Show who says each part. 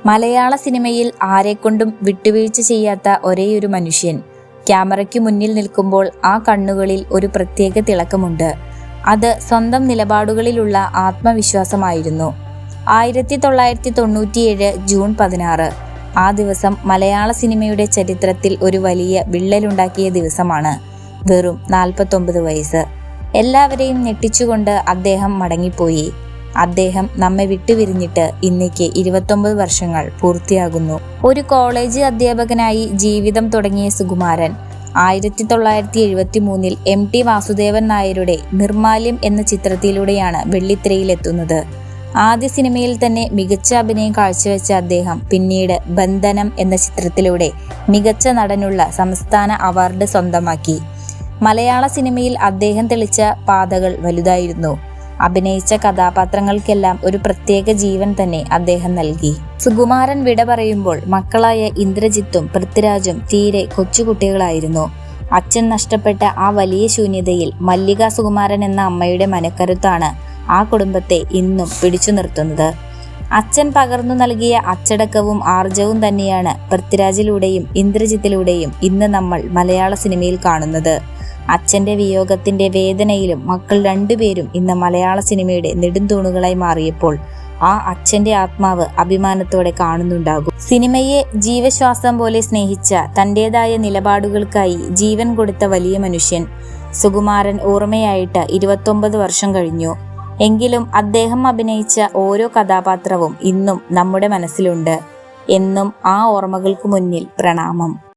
Speaker 1: മലയാള സിനിമയിൽ ആരെക്കൊണ്ടും വിട്ടുവീഴ്ച ചെയ്യാത്ത ഒരേയൊരു മനുഷ്യൻ. ക്യാമറയ്ക്ക് മുന്നിൽ നിൽക്കുമ്പോൾ ആ കണ്ണുകളിൽ ഒരു പ്രത്യേക തിളക്കമുണ്ട്. അത് സ്വന്തം നിലപാടുകളിലുള്ള ആത്മവിശ്വാസമായിരുന്നു. 1997 ജൂൺ 16. ആ ദിവസം മലയാള സിനിമയുടെ ചരിത്രത്തിൽ ഒരു വലിയ വിള്ളലുണ്ടാക്കിയ ദിവസമാണ്. വെറും 49 വയസ്സ്. എല്ലാവരെയും ഞെട്ടിച്ചുകൊണ്ട് അദ്ദേഹം മടങ്ങിപ്പോയി. അദ്ദേഹം നമ്മെ വിട്ടുപിരിഞ്ഞിട്ട് ഇന്നേക്ക് 29 വർഷങ്ങൾ പൂർത്തിയാകുന്നു. ഒരു കോളേജ് അധ്യാപകനായി ജീവിതം തുടങ്ങിയ സുകുമാരൻ 1973 MT വാസുദേവൻ നായരുടെ നിർമാല്യം എന്ന ചിത്രത്തിലൂടെയാണ് വെള്ളിത്തിരയിലെത്തുന്നത്. ആദ്യ സിനിമയിൽ തന്നെ മികച്ച അഭിനയം കാഴ്ചവെച്ച അദ്ദേഹം പിന്നീട് ബന്ധനം എന്ന ചിത്രത്തിലൂടെ മികച്ച നടനുള്ള സംസ്ഥാന അവാർഡ് സ്വന്തമാക്കി. മലയാള സിനിമയിൽ അദ്ദേഹം തെളിച്ച പാതകൾ വലുതായിരുന്നു. അഭിനയിച്ച കഥാപാത്രങ്ങൾക്കെല്ലാം ഒരു പ്രത്യേക ജീവൻ തന്നെ അദ്ദേഹം നൽകി. സുകുമാരൻ വിട പറയുമ്പോൾ മക്കളായ ഇന്ദ്രജിത്തും പൃഥ്വിരാജും തീരെ കൊച്ചുകുട്ടികളായിരുന്നു. അച്ഛൻ നഷ്ടപ്പെട്ട ആ വലിയ ശൂന്യതയിൽ മല്ലിക സുകുമാരൻ എന്ന അമ്മയുടെ മനക്കരുത്താണ് ആ കുടുംബത്തെ ഇന്നും പിടിച്ചു നിർത്തുന്നത്. അച്ഛൻ പകർന്നു നൽകിയ അച്ചടക്കവും ആർജവും തന്നെയാണ് പൃഥ്വിരാജിലൂടെയും ഇന്ദ്രജിത്തിലൂടെയും ഇന്ന് നമ്മൾ മലയാള സിനിമയിൽ കാണുന്നത്. അച്ഛൻ്റെ വിയോഗത്തിൻ്റെ വേദനയിലും മക്കൾ രണ്ടുപേരും ഇന്ന് മലയാള സിനിമയുടെ നെടുംതൂണുകളായി മാറിയപ്പോൾ ആ അച്ഛൻ്റെ ആത്മാവ് അഭിമാനത്തോടെ കാണുന്നുണ്ടാകും. സിനിമയെ ജീവശ്വാസം പോലെ സ്നേഹിച്ച തൻ്റെതായ നിലപാടുകൾക്കായി ജീവൻ കൊടുത്ത വലിയ മനുഷ്യൻ സുകുമാരൻ ഓർമ്മയായിട്ട് 29 വർഷം കഴിഞ്ഞു. എങ്കിലും അദ്ദേഹം അഭിനയിച്ച ഓരോ കഥാപാത്രവും ഇന്നും നമ്മുടെ മനസ്സിലുണ്ട്. എന്നും ആ ഓർമ്മകൾക്ക് മുന്നിൽ പ്രണാമം.